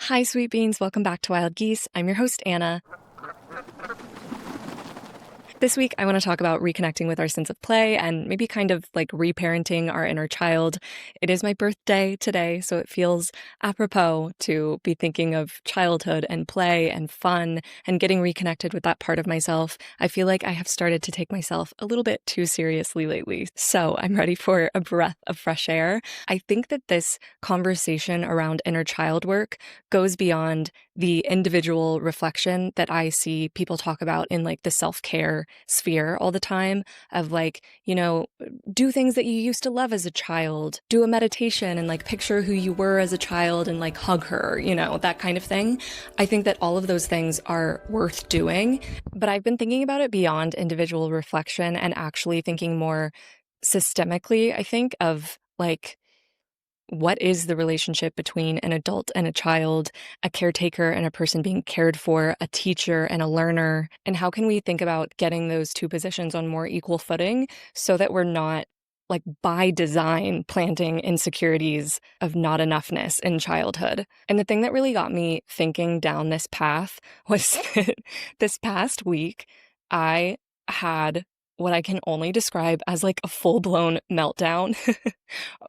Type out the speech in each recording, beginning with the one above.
Hi, sweet beans. Welcome back to Wild Geese. I'm your host, Anna. This week, I want to talk about reconnecting with our sense of play and maybe kind of like reparenting our inner child. It is my birthday today, so it feels apropos to be thinking of childhood and play and fun and getting reconnected with that part of myself. I feel like I have started to take myself a little bit too seriously lately, so I'm ready for a breath of fresh air. I think that this conversation around inner child work goes beyond the individual reflection that I see people talk about in like the self-care sphere all the time of like, do things that you used to love as a child, do a meditation and like picture who you were as a child and like hug her, that kind of thing. I think that all of those things are worth doing, but I've been thinking about it beyond individual reflection and actually thinking more systemically, I think, of like, what is the relationship between an adult and a child, a caretaker and a person being cared for, a teacher and a learner? And how can we think about getting those two positions on more equal footing so that we're not, like by design, planting insecurities of not enoughness in childhood? And the thing that really got me thinking down this path was that this past week, I had what I can only describe as like a full-blown meltdown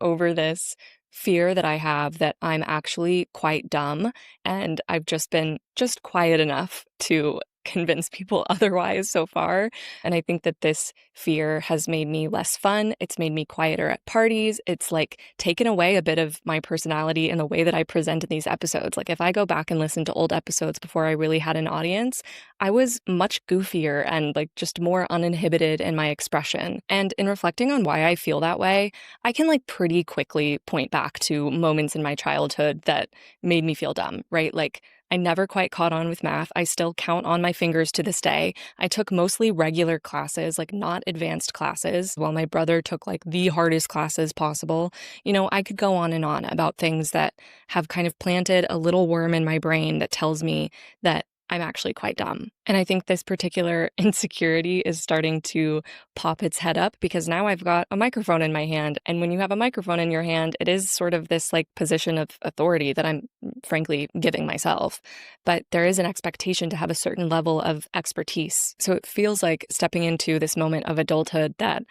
over this fear that I have that I'm actually quite dumb, and I've just been just quiet enough to convince people otherwise so far. And I think that this fear has made me less fun. It's made me quieter at parties. It's like taken away a bit of my personality in the way that I present in these episodes. Like if I go back and listen to old episodes before I really had an audience, I was much goofier and like just more uninhibited in my expression. And in reflecting on why I feel that way, I can like pretty quickly point back to moments in my childhood that made me feel dumb, right? Like I never quite caught on with math. I still count on my fingers to this day. I took mostly regular classes, like not advanced classes, while my brother took like the hardest classes possible. I could go on and on about things that have kind of planted a little worm in my brain that tells me that I'm actually quite dumb. And I think this particular insecurity is starting to pop its head up because now I've got a microphone in my hand. And when you have a microphone in your hand, it is sort of this like position of authority that I'm frankly giving myself. But there is an expectation to have a certain level of expertise. So it feels like stepping into this moment of adulthood that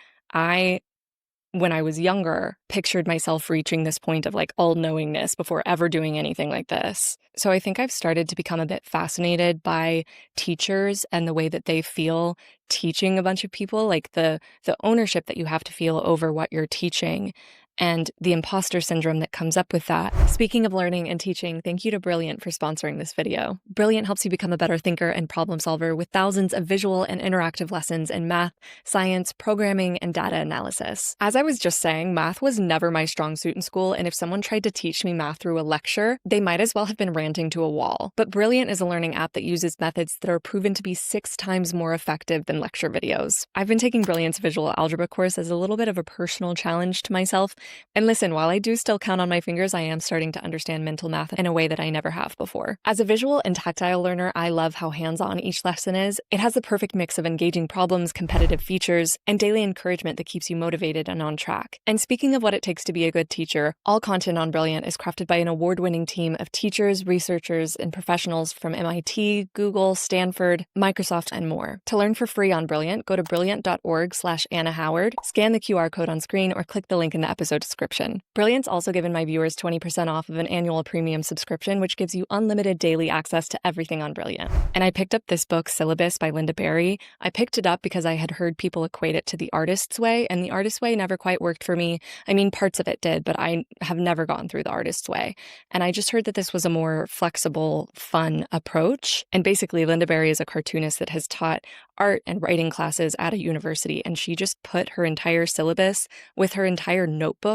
when I was younger, pictured myself reaching this point of like all-knowingness before ever doing anything like this. So I think I've started to become a bit fascinated by teachers and the way that they feel teaching a bunch of people, like the ownership that you have to feel over what you're teaching and the imposter syndrome that comes up with that. Speaking of learning and teaching, thank you to Brilliant for sponsoring this video. Brilliant helps you become a better thinker and problem solver with thousands of visual and interactive lessons in math, science, programming, and data analysis. As I was just saying, math was never my strong suit in school, and if someone tried to teach me math through a lecture, they might as well have been ranting to a wall. But Brilliant is a learning app that uses methods that are proven to be 6 times more effective than lecture videos. I've been taking Brilliant's visual algebra course as a little bit of a personal challenge to myself. And listen, while I do still count on my fingers, I am starting to understand mental math in a way that I never have before. As a visual and tactile learner, I love how hands-on each lesson is. It has the perfect mix of engaging problems, competitive features, and daily encouragement that keeps you motivated and on track. And speaking of what it takes to be a good teacher, all content on Brilliant is crafted by an award-winning team of teachers, researchers, and professionals from MIT, Google, Stanford, Microsoft, and more. To learn for free on Brilliant, go to brilliant.org/Anna Howard, scan the QR code on screen, or click the link in the episode description. Brilliant's also given my viewers 20% off of an annual premium subscription, which gives you unlimited daily access to everything on Brilliant. And I picked up this book, Syllabus by Lynda. I picked it up because I had heard people equate it to the artist's way, and the artist's way never quite worked for me. I mean, parts of it did, but I have never gone through the artist's way. And I just heard that this was a more flexible, fun approach. And basically, Lynda is a cartoonist that has taught art and writing classes at a university, and she just put her entire syllabus with her entire notebook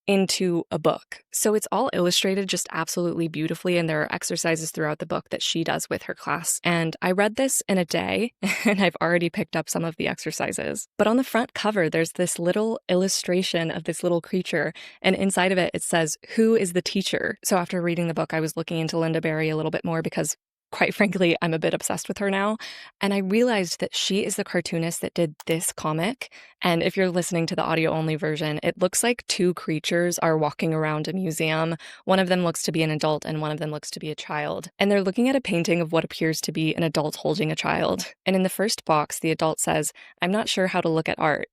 into a book. So it's all illustrated just absolutely beautifully, and there are exercises throughout the book that she does with her class. And I read this in a day, and I've already picked up some of the exercises. But on the front cover, there's this little illustration of this little creature, and inside of it, it says, "Who is the teacher?" So after reading the book, I was looking into Lynda a little bit more because quite frankly, I'm a bit obsessed with her now. And I realized that she is the cartoonist that did this comic. And if you're listening to the audio only version, it looks like two creatures are walking around a museum. One of them looks to be an adult and one of them looks to be a child. And they're looking at a painting of what appears to be an adult holding a child. And in the first box, the adult says, "I'm not sure how to look at art."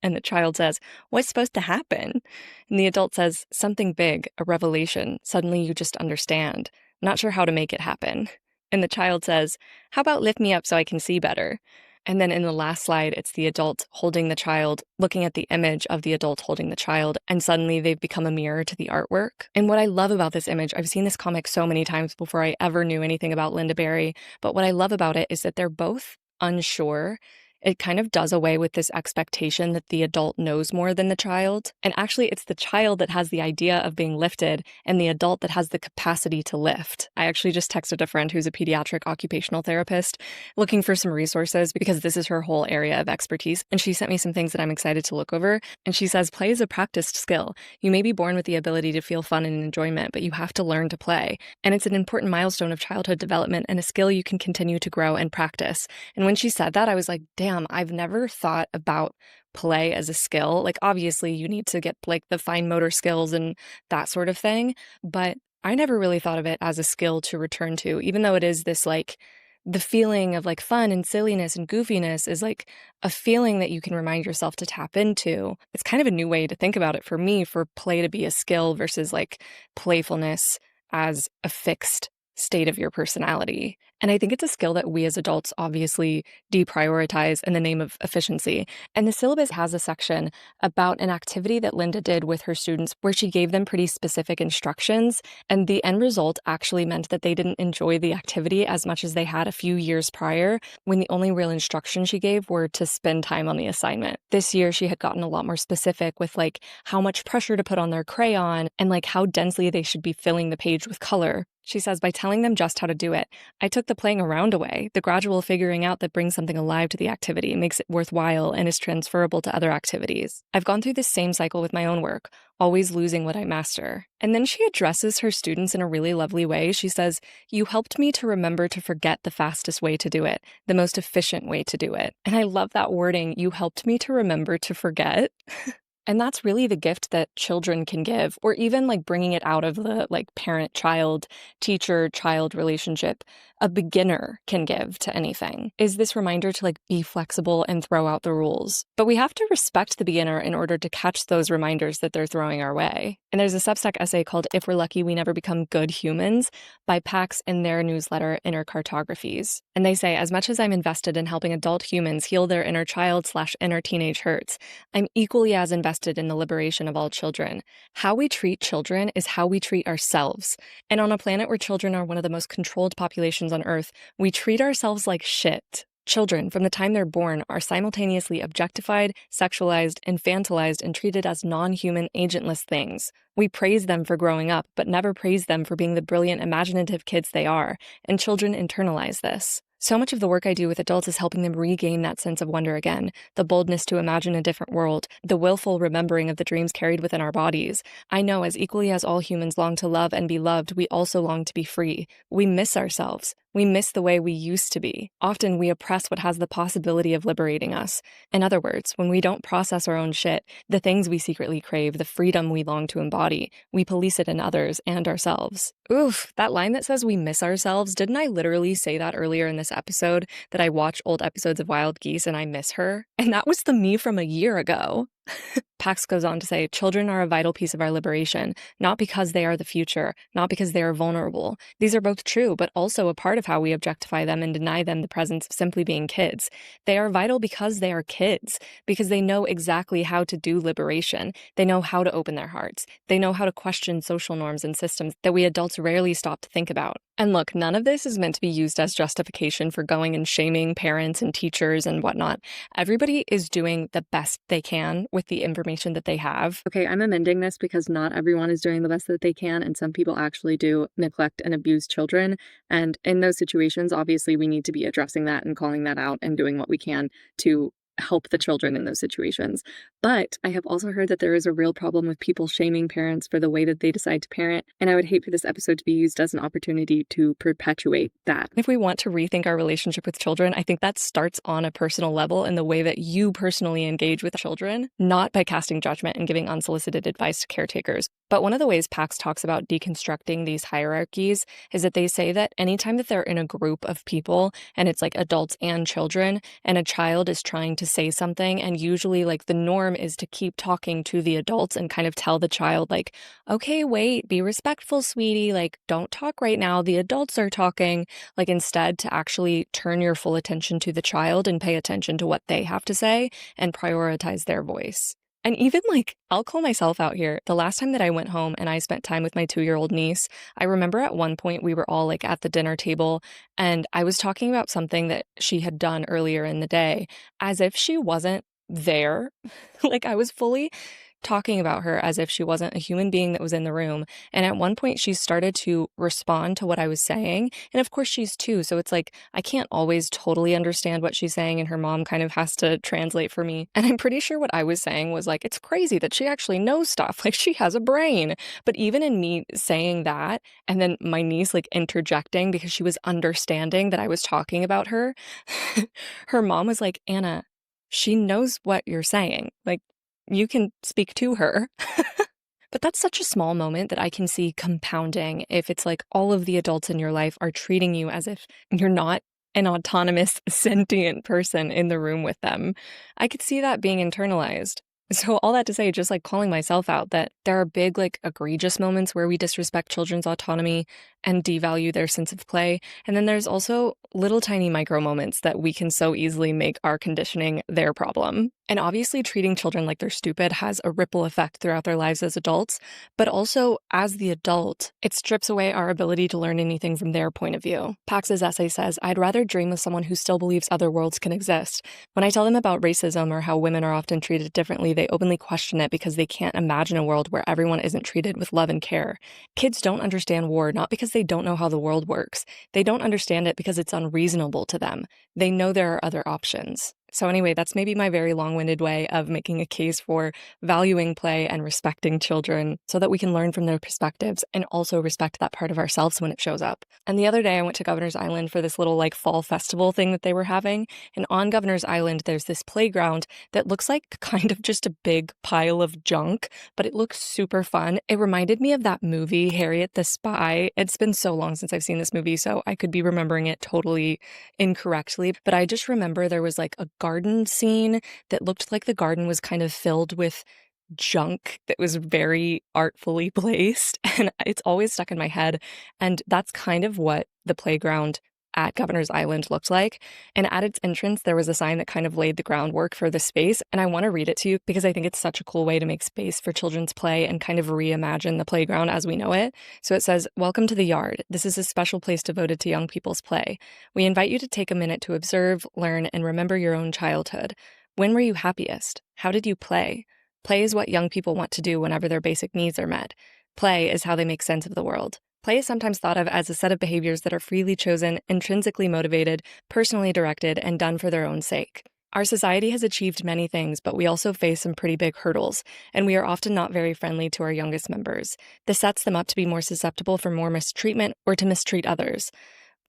And the child says, "What's supposed to happen?" And the adult says, "Something big, a revelation. Suddenly you just understand. Not sure how to make it happen." And the child says, "How about lift me up so I can see better?" And then in the last slide, it's the adult holding the child, looking at the image of the adult holding the child, and suddenly they've become a mirror to the artwork. And what I love about this image, I've seen this comic so many times before I ever knew anything about Lynda Barry, but what I love about it is that they're both unsure. It kind of does away with this expectation that the adult knows more than the child. And actually, it's the child that has the idea of being lifted and the adult that has the capacity to lift. I actually just texted a friend who's a pediatric occupational therapist looking for some resources because this is her whole area of expertise. And she sent me some things that I'm excited to look over. And she says, play is a practiced skill. You may be born with the ability to feel fun and enjoyment, but you have to learn to play. And it's an important milestone of childhood development and a skill you can continue to grow and practice. And when she said that, I was like, damn, I've never thought about play as a skill. Like, obviously, you need to get like the fine motor skills and that sort of thing. But I never really thought of it as a skill to return to, even though it is this like the feeling of like fun and silliness and goofiness is like a feeling that you can remind yourself to tap into. It's kind of a new way to think about it for me, for play to be a skill versus like playfulness as a fixed state of your personality. And I think it's a skill that we as adults obviously deprioritize in the name of efficiency. And the syllabus has a section about an activity that Lynda did with her students where she gave them pretty specific instructions. And the end result actually meant that they didn't enjoy the activity as much as they had a few years prior, when the only real instructions she gave were to spend time on the assignment. This year, she had gotten a lot more specific with like how much pressure to put on their crayon and like how densely they should be filling the page with color. She says, by telling them just how to do it, I took the playing around away. The gradual figuring out that brings something alive to the activity, makes it worthwhile, and is transferable to other activities. I've gone through this same cycle with my own work, always losing what I master. And then she addresses her students in a really lovely way. She says, you helped me to remember to forget the fastest way to do it, the most efficient way to do it. And I love that wording, you helped me to remember to forget. And that's really the gift that children can give, or even like bringing it out of the like parent-child, teacher-child relationship, a beginner can give to anything, is this reminder to like be flexible and throw out the rules. But we have to respect the beginner in order to catch those reminders that they're throwing our way. And there's a Substack essay called If We're Lucky, We Never Become Good Humans by Pax in their newsletter, Inner Cartographies. And they say, as much as I'm invested in helping adult humans heal their inner child/inner teenage hurts, I'm equally as invested in the liberation of all children. How we treat children is how we treat ourselves. And on a planet where children are one of the most controlled populations on Earth, we treat ourselves like shit. Children, from the time they're born, are simultaneously objectified, sexualized, infantilized, and treated as non-human, agentless things. We praise them for growing up, but never praise them for being the brilliant, imaginative kids they are, and children internalize this. So much of the work I do with adults is helping them regain that sense of wonder again, the boldness to imagine a different world, the willful remembering of the dreams carried within our bodies. I know as equally as all humans long to love and be loved, we also long to be free. We miss ourselves. We miss the way we used to be. Often we oppress what has the possibility of liberating us. In other words, when we don't process our own shit, the things we secretly crave, the freedom we long to embody, we police it in others and ourselves. Oof, that line that says we miss ourselves, didn't I literally say that earlier in this episode, that I watch old episodes of Wild Geese and I miss her? And that was the me from a year ago. Pax goes on to say, children are a vital piece of our liberation, not because they are the future, not because they are vulnerable. These are both true, but also a part of how we objectify them and deny them the presence of simply being kids. They are vital because they are kids, because they know exactly how to do liberation. They know how to open their hearts. They know how to question social norms and systems that we adults rarely stop to think about. And look, none of this is meant to be used as justification for going and shaming parents and teachers and whatnot. Everybody is doing the best they can with the information that they have. Okay, I'm amending this because not everyone is doing the best that they can, and some people actually do neglect and abuse children. And in those situations, obviously, we need to be addressing that and calling that out and doing what we can to help the children in those situations. But I have also heard that there is a real problem with people shaming parents for the way that they decide to parent, and I would hate for this episode to be used as an opportunity to perpetuate that. If we want to rethink our relationship with children, I think that starts on a personal level in the way that you personally engage with children, not by casting judgment and giving unsolicited advice to caretakers. But one of the ways PAX talks about deconstructing these hierarchies is that they say that anytime that they're in a group of people, and it's like adults and children, and a child is trying to say something, and usually like the norm is to keep talking to the adults and kind of tell the child like, okay, wait, be respectful, sweetie, like don't talk right now, the adults are talking, like instead to actually turn your full attention to the child and pay attention to what they have to say and prioritize their voice. And even like, I'll call myself out here. The last time that I went home and I spent time with my 2-year-old niece, I remember at one point we were all like at the dinner table and I was talking about something that she had done earlier in the day as if she wasn't there. Like I was fully talking about her as if she wasn't a human being that was in the room. And at one point, she started to respond to what I was saying. And of course, she's 2. So it's like, I can't always totally understand what she's saying. And her mom kind of has to translate for me. And I'm pretty sure what I was saying was like, it's crazy that she actually knows stuff. Like she has a brain. But even in me saying that, and then my niece like interjecting because she was understanding that I was talking about her, her mom was like, Anna, she knows what you're saying. Like, you can speak to her. But that's such a small moment that I can see compounding if it's like all of the adults in your life are treating you as if you're not an autonomous, sentient person in the room with them. I could see that being internalized. So all that to say, just like calling myself out that there are big, like egregious moments where we disrespect children's autonomy and devalue their sense of play. And then there's also little tiny micro moments that we can so easily make our conditioning their problem. And obviously treating children like they're stupid has a ripple effect throughout their lives as adults, but also as the adult, it strips away our ability to learn anything from their point of view. Pax's essay says, I'd rather dream with someone who still believes other worlds can exist. When I tell them about racism or how women are often treated differently, they openly question it because they can't imagine a world where everyone isn't treated with love and care. Kids don't understand war not because they don't know how the world works. They don't understand it because it's unreasonable to them. They know there are other options. So anyway, that's maybe my very long-winded way of making a case for valuing play and respecting children so that we can learn from their perspectives and also respect that part of ourselves when it shows up. And the other day I went to Governor's Island for this little like fall festival thing that they were having. And on Governor's Island, there's this playground that looks like kind of just a big pile of junk, but it looks super fun. It reminded me of that movie, Harriet the Spy. It's been so long since I've seen this movie, so I could be remembering it totally incorrectly. But I just remember there was like a garden scene that looked like the garden was kind of filled with junk that was very artfully placed, and it's always stuck in my head. And that's kind of what the playground at Governor's Island looked like. And at its entrance, there was a sign that kind of laid the groundwork for the space. And I want to read it to you because I think it's such a cool way to make space for children's play and kind of reimagine the playground as we know it. So it says, "Welcome to the yard. This is a special place devoted to young people's play. We invite you to take a minute to observe, learn, and remember your own childhood. When were you happiest? How did you play? Play is what young people want to do whenever their basic needs are met. Play is how they make sense of the world. Play is sometimes thought of as a set of behaviors that are freely chosen, intrinsically motivated, personally directed, and done for their own sake. Our society has achieved many things, but we also face some pretty big hurdles, and we are often not very friendly to our youngest members. This sets them up to be more susceptible for more mistreatment or to mistreat others.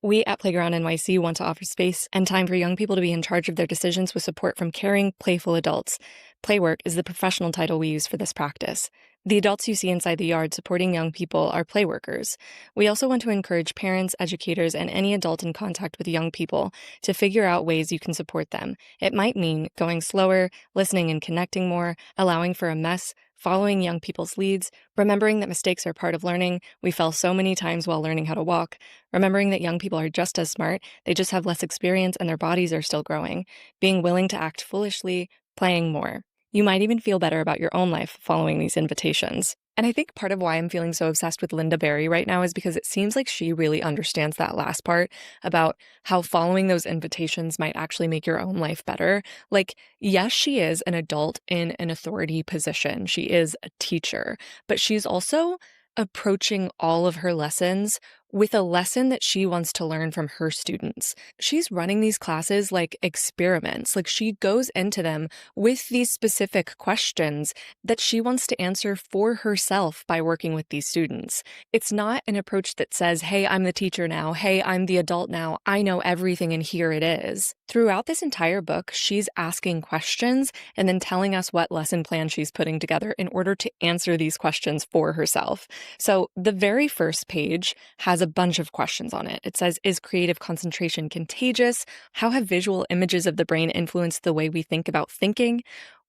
We at Playground NYC want to offer space and time for young people to be in charge of their decisions with support from caring, playful adults. Playwork is the professional title we use for this practice. The adults you see inside the yard supporting young people are playworkers. We also want to encourage parents, educators, and any adult in contact with young people to figure out ways you can support them. It might mean going slower, listening and connecting more, allowing for a mess, following young people's leads, remembering that mistakes are part of learning. We fell so many times while learning how to walk. Remembering that young people are just as smart, they just have less experience and their bodies are still growing. Being willing to act foolishly, playing more. You might even feel better about your own life following these invitations." And I think part of why I'm feeling so obsessed with Lynda Barry right now is because it seems like she really understands that last part about how following those invitations might actually make your own life better. Like, yes, she is an adult in an authority position. She is a teacher, but she's also approaching all of her lessons with a lesson that she wants to learn from her students. She's running these classes like experiments. Like she goes into them with these specific questions that she wants to answer for herself by working with these students. It's not an approach that says, hey, I'm the teacher now. Hey, I'm the adult now. I know everything and here it is. Throughout this entire book, she's asking questions and then telling us what lesson plan she's putting together in order to answer these questions for herself. So the very first page has a bunch of questions on it. It says, is creative concentration contagious? How have visual images of the brain influenced the way we think about thinking?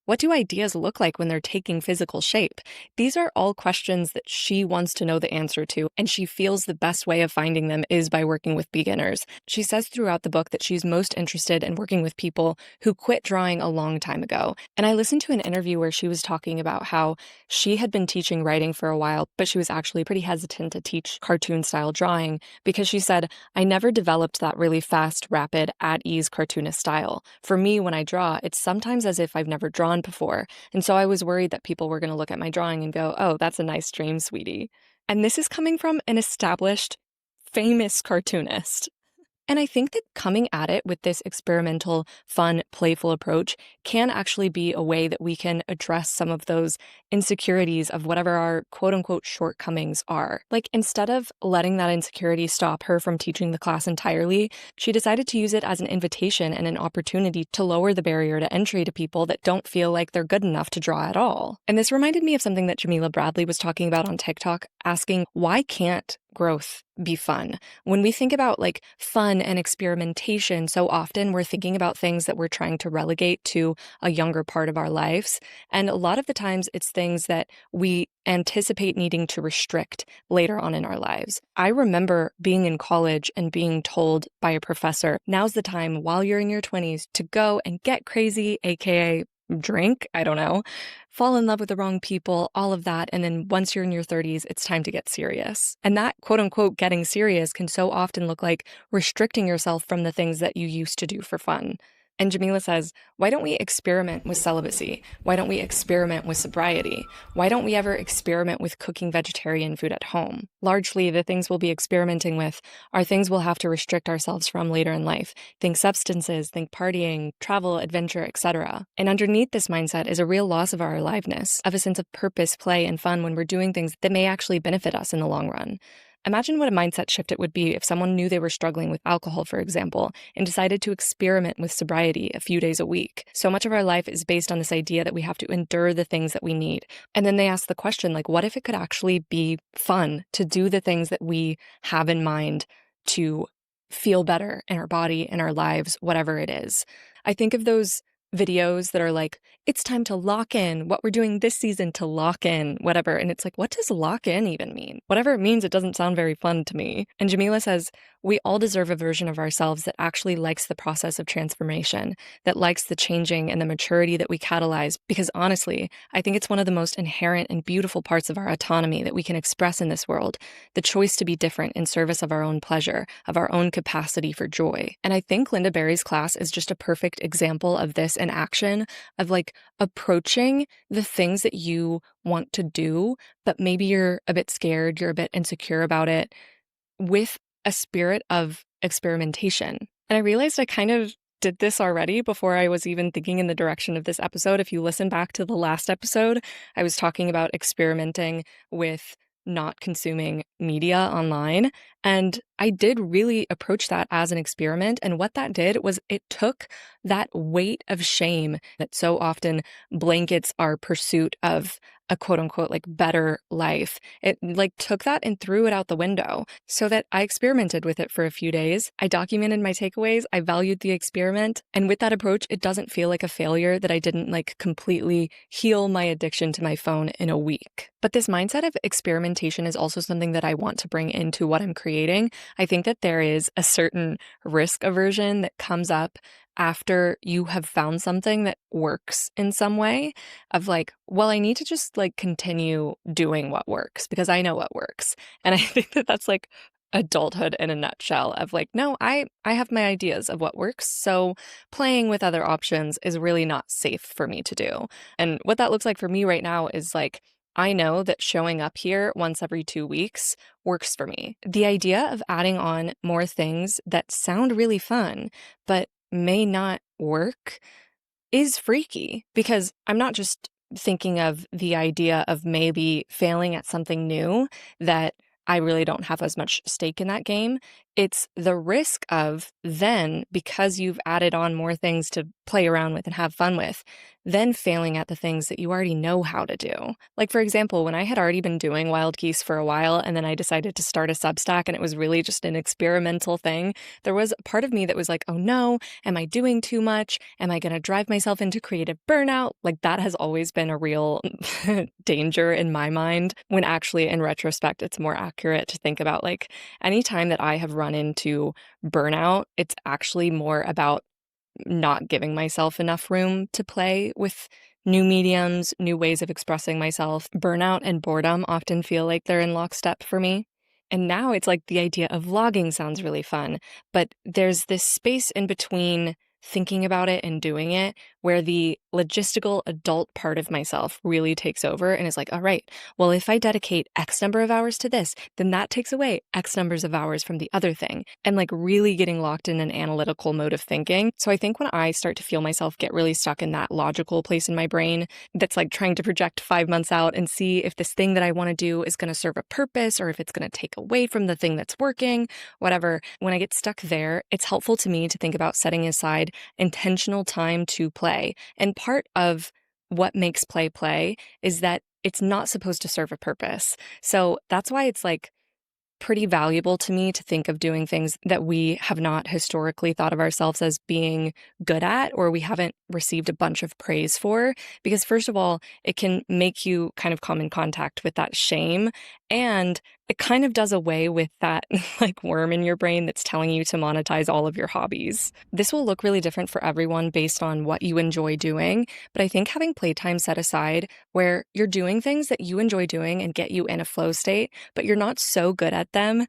What do ideas look like when they're taking physical shape? These are all questions that she wants to know the answer to, and she feels the best way of finding them is by working with beginners. She says throughout the book that she's most interested in working with people who quit drawing a long time ago. And I listened to an interview where she was talking about how she had been teaching writing for a while, but she was actually pretty hesitant to teach cartoon-style drawing because she said, I never developed that really fast, rapid, at-ease cartoonist style. For me, when I draw, it's sometimes as if I've never drawn before. And so I was worried that people were going to look at my drawing and go, oh, that's a nice dream, sweetie. And this is coming from an established, famous cartoonist. And I think that coming at it with this experimental, fun, playful approach can actually be a way that we can address some of those insecurities of whatever our quote unquote shortcomings are. Like instead of letting that insecurity stop her from teaching the class entirely, she decided to use it as an invitation and an opportunity to lower the barrier to entry to people that don't feel like they're good enough to draw at all. And this reminded me of something that Jamila Bradley was talking about on TikTok, asking, why can't growth be fun? When we think about like fun and experimentation, so often we're thinking about things that we're trying to relegate to a younger part of our lives. And a lot of the times it's things that we anticipate needing to restrict later on in our lives. I remember being in college and being told by a professor, now's the time while you're in your 20s to go and get crazy, aka drink, I don't know, fall in love with the wrong people, all of that. And then once you're in your 30s, it's time to get serious. And that quote unquote getting serious can so often look like restricting yourself from the things that you used to do for fun. And Jamila says, why don't we experiment with celibacy? Why don't we experiment with sobriety? Why don't we ever experiment with cooking vegetarian food at home? Largely, the things we'll be experimenting with are things we'll have to restrict ourselves from later in life. Think substances, think partying, travel, adventure, etc. And underneath this mindset is a real loss of our aliveness, of a sense of purpose, play, and fun when we're doing things that may actually benefit us in the long run. Imagine what a mindset shift it would be if someone knew they were struggling with alcohol, for example, and decided to experiment with sobriety a few days a week. So much of our life is based on this idea that we have to endure the things that we need. And then they ask the question, like, what if it could actually be fun to do the things that we have in mind to feel better in our body, in our lives, whatever it is? I think of those videos that are like, it's time to lock in what we're doing this season to lock in, whatever. And it's like, what does lock in even mean? Whatever it means, it doesn't sound very fun to me. And Jamila says, we all deserve a version of ourselves that actually likes the process of transformation, that likes the changing and the maturity that we catalyze. Because honestly, I think it's one of the most inherent and beautiful parts of our autonomy that we can express in this world, the choice to be different in service of our own pleasure, of our own capacity for joy. And I think Lynda Berry's class is just a perfect example of this in action, of like approaching the things that you want to do, but maybe you're a bit scared, you're a bit insecure about it, with a spirit of experimentation. And I realized I kind of did this already before I was even thinking in the direction of this episode. If you listen back to the last episode, I was talking about experimenting with not consuming media online. And I did really approach that as an experiment. And what that did was it took that weight of shame that so often blankets our pursuit of a quote unquote like better life. It like took that and threw it out the window so that I experimented with it for a few days. I documented my takeaways. I valued the experiment. And with that approach, it doesn't feel like a failure that I didn't like completely heal my addiction to my phone in a week. But this mindset of experimentation is also something that I want to bring into what I'm creating. I think that there is a certain risk aversion that comes up after you have found something that works in some way, of like, well, I need to just like continue doing what works because I know what works. And I think that that's like adulthood in a nutshell, of like, no, I have my ideas of what works. So playing with other options is really not safe for me to do. And what that looks like for me right now is like, I know that showing up here once every 2 weeks works for me. The idea of adding on more things that sound really fun, but may not work is freaky because I'm not just thinking of the idea of maybe failing at something new that I really don't have as much stake in that game. It's the risk of then, because you've added on more things to play around with and have fun with, then failing at the things that you already know how to do. Like, for example, when I had already been doing Wild Geese for a while and then I decided to start a Substack and it was really just an experimental thing, there was a part of me that was like, oh no, am I doing too much? Am I going to drive myself into creative burnout? Like, that has always been a real danger in my mind, when actually, in retrospect, it's more accurate to think about like anytime that I have run into burnout, it's actually more about not giving myself enough room to play with new mediums, new ways of expressing myself. Burnout and boredom often feel like they're in lockstep for me. And now it's like the idea of vlogging sounds really fun, but there's this space in between thinking about it and doing it where the logistical adult part of myself really takes over and is like, all right, well, if I dedicate X number of hours to this, then that takes away X numbers of hours from the other thing, and like really getting locked in an analytical mode of thinking. So I think when I start to feel myself get really stuck in that logical place in my brain that's like trying to project 5 months out and see if this thing that I want to do is going to serve a purpose or if it's going to take away from the thing that's working, whatever. When I get stuck there, it's helpful to me to think about setting aside intentional time to play. And part of what makes play play is that it's not supposed to serve a purpose. So that's why it's like pretty valuable to me to think of doing things that we have not historically thought of ourselves as being good at, or we haven't received a bunch of praise for. Because first of all, it can make you kind of come in contact with that shame, and it kind of does away with that like worm in your brain that's telling you to monetize all of your hobbies. This will look really different for everyone based on what you enjoy doing, but I think having playtime set aside where you're doing things that you enjoy doing and get you in a flow state, but you're not so good at them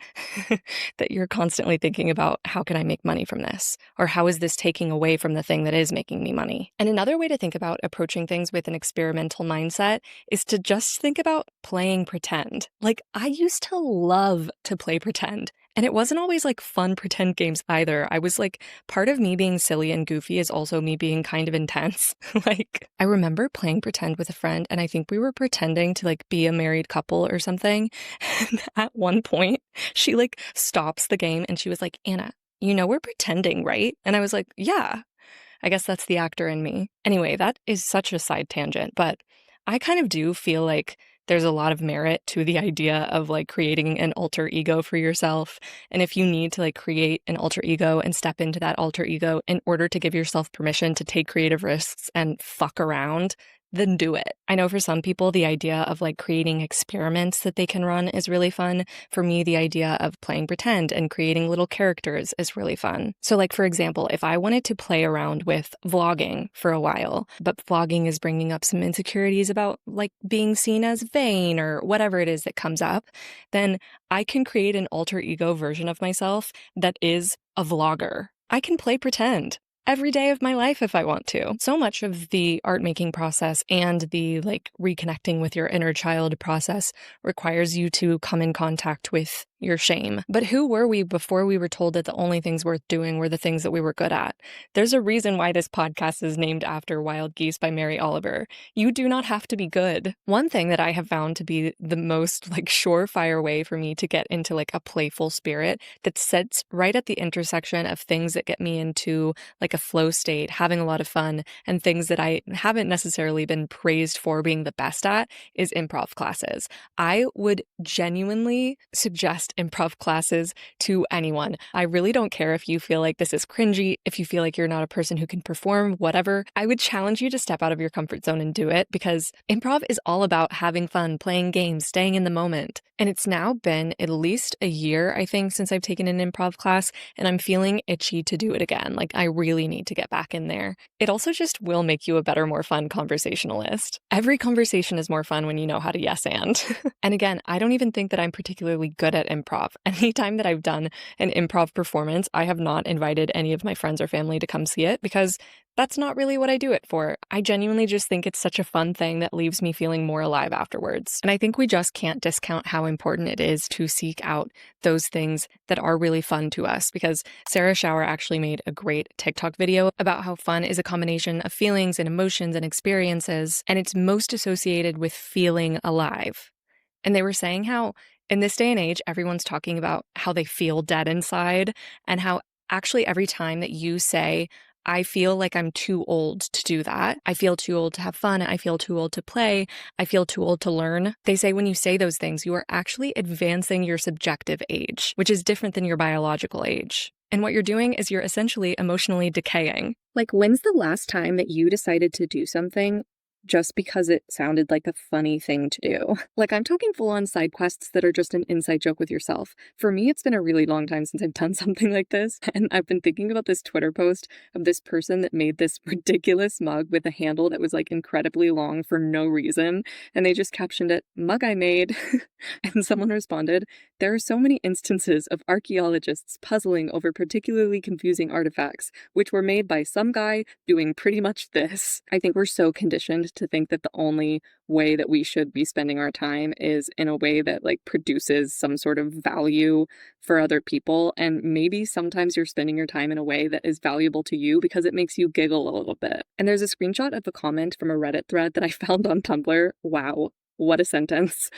that you're constantly thinking about, how can I make money from this? Or how is this taking away from the thing that is making me money? And another way to think about approaching things with an experimental mindset is to just think about playing pretend. Like, I used to love to play pretend. And it wasn't always like fun pretend games either. I was like, part of me being silly and goofy is also me being kind of intense. Like, I remember playing pretend with a friend, and I think we were pretending to like be a married couple or something. And at one point, she like stops the game and she was like, Anna, you know we're pretending, right? And I was like, yeah, I guess that's the actor in me. Anyway, that is such a side tangent, but I kind of do feel like there's a lot of merit to the idea of like creating an alter ego for yourself. And if you need to like create an alter ego and step into that alter ego in order to give yourself permission to take creative risks and fuck around, then do it. I know for some people, the idea of like creating experiments that they can run is really fun. For me, the idea of playing pretend and creating little characters is really fun. So like, for example, if I wanted to play around with vlogging for a while, but vlogging is bringing up some insecurities about like being seen as vain or whatever it is that comes up, then I can create an alter ego version of myself that is a vlogger. I can play pretend every day of my life if I want to. So much of the art making process and the like reconnecting with your inner child process requires you to come in contact with your shame. But who were we before we were told that the only things worth doing were the things that we were good at? There's a reason why this podcast is named after Wild Geese by Mary Oliver. You do not have to be good. One thing that I have found to be the most like surefire way for me to get into like a playful spirit that sits right at the intersection of things that get me into like a flow state, having a lot of fun, and things that I haven't necessarily been praised for being the best at is improv classes. I would genuinely suggest improv classes to anyone. I really don't care if you feel like this is cringy, if you feel like you're not a person who can perform, whatever. I would challenge you to step out of your comfort zone and do it, because improv is all about having fun, playing games, staying in the moment. And it's now been at least a year, I think, since I've taken an improv class, and I'm feeling itchy to do it again. Like, I really need to get back in there. It also just will make you a better, more fun conversationalist. Every conversation is more fun when you know how to yes and. And again, I don't even think that I'm particularly good at improv. Anytime that I've done an improv performance, I have not invited any of my friends or family to come see it because That's not really what I do it for. I genuinely just think it's such a fun thing that leaves me feeling more alive afterwards. And I think we just can't discount how important it is to seek out those things that are really fun to us, because Sarah Schauer actually made a great TikTok video about how fun is a combination of feelings and emotions and experiences, and it's most associated with feeling alive. And they were saying how in this day and age, everyone's talking about how they feel dead inside, and how actually every time that you say, I feel like I'm too old to do that, I feel too old to have fun, I feel too old to play, I feel too old to learn. They say when you say those things, you are actually advancing your subjective age, which is different than your biological age. And what you're doing is you're essentially emotionally decaying. Like, when's the last time that you decided to do something just because it sounded like a funny thing to do? Like, I'm talking full-on side quests that are just an inside joke with yourself. For me, it's been a really long time since I've done something like this, and I've been thinking about this Twitter post of this person that made this ridiculous mug with a handle that was like incredibly long for no reason, and they just captioned it, "Mug I made." And someone responded, "There are so many instances of archaeologists puzzling over particularly confusing artifacts, which were made by some guy doing pretty much this." I think we're so conditioned to think that the only way that we should be spending our time is in a way that like produces some sort of value for other people. And maybe sometimes you're spending your time in a way that is valuable to you because it makes you giggle a little bit. And there's a screenshot of a comment from a Reddit thread that I found on Tumblr. Wow. What a sentence.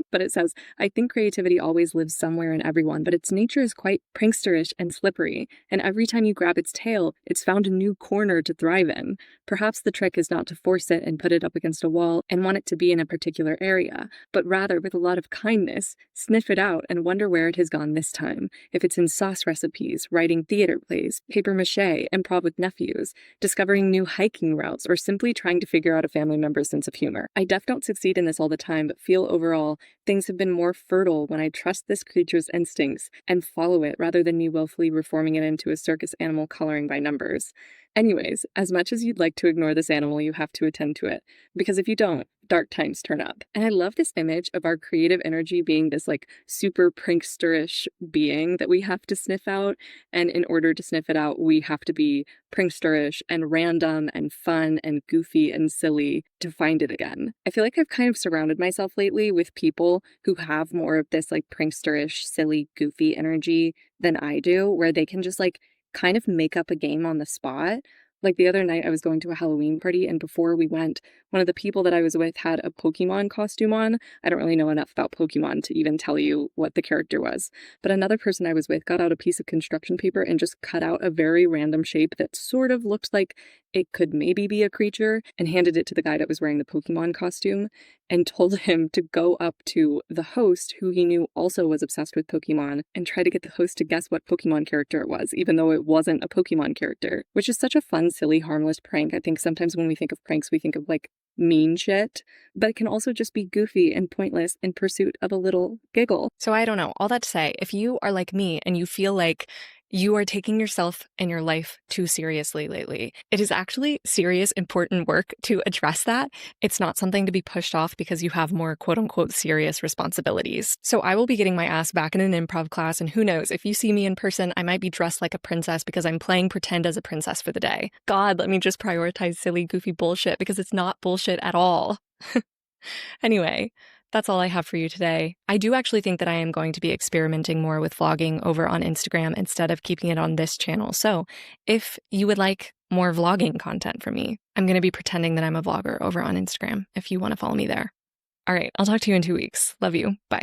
But it says, "I think creativity always lives somewhere in everyone, but its nature is quite pranksterish and slippery, and every time you grab its tail, it's found a new corner to thrive in. Perhaps the trick is not to force it and put it up against a wall and want it to be in a particular area, but rather, with a lot of kindness, sniff it out and wonder where it has gone this time. If it's in sauce recipes, writing theater plays, paper mache, improv with nephews, discovering new hiking routes, or simply trying to figure out a family member's sense of humor. I don't succeed in this all the time, but feel overall things have been more fertile when I trust this creature's instincts and follow it rather than me willfully reforming it into a circus animal coloring by numbers. Anyways, as much as you'd like to ignore this animal, you have to attend to it, because if you don't, dark times turn up." And I love this image of our creative energy being this like super pranksterish being that we have to sniff out, and in order to sniff it out, we have to be pranksterish and random and fun and goofy and silly to find it again. I feel like I've kind of surrounded myself lately with people who have more of this like pranksterish, silly, goofy energy than I do, where they can just like kind of make up a game on the spot. Like the other night, I was going to a Halloween party, and before we went, one of the people that I was with had a Pokemon costume on. I don't really know enough about Pokemon to even tell you what the character was. But another person I was with got out a piece of construction paper and just cut out a very random shape that sort of looked like it could maybe be a creature, and handed it to the guy that was wearing the Pokemon costume, and told him to go up to the host, who he knew also was obsessed with Pokemon, and try to get the host to guess what Pokemon character it was, even though it wasn't a Pokemon character, which is such a fun, silly, harmless prank. I think sometimes when we think of pranks, we think of like mean shit, but it can also just be goofy and pointless in pursuit of a little giggle. So I don't know, all that to say, if you are like me and you feel like you are taking yourself and your life too seriously lately, it is actually serious, important work to address that. It's not something to be pushed off because you have more quote unquote serious responsibilities. So I will be getting my ass back in an improv class, and who knows, if you see me in person, I might be dressed like a princess because I'm playing pretend as a princess for the day. God, let me just prioritize silly, goofy bullshit because it's not bullshit at all. Anyway, that's all I have for you today. I do actually think that I am going to be experimenting more with vlogging over on Instagram instead of keeping it on this channel. So if you would like more vlogging content from me, I'm going to be pretending that I'm a vlogger over on Instagram if you want to follow me there. All right, I'll talk to you in 2 weeks. Love you. Bye.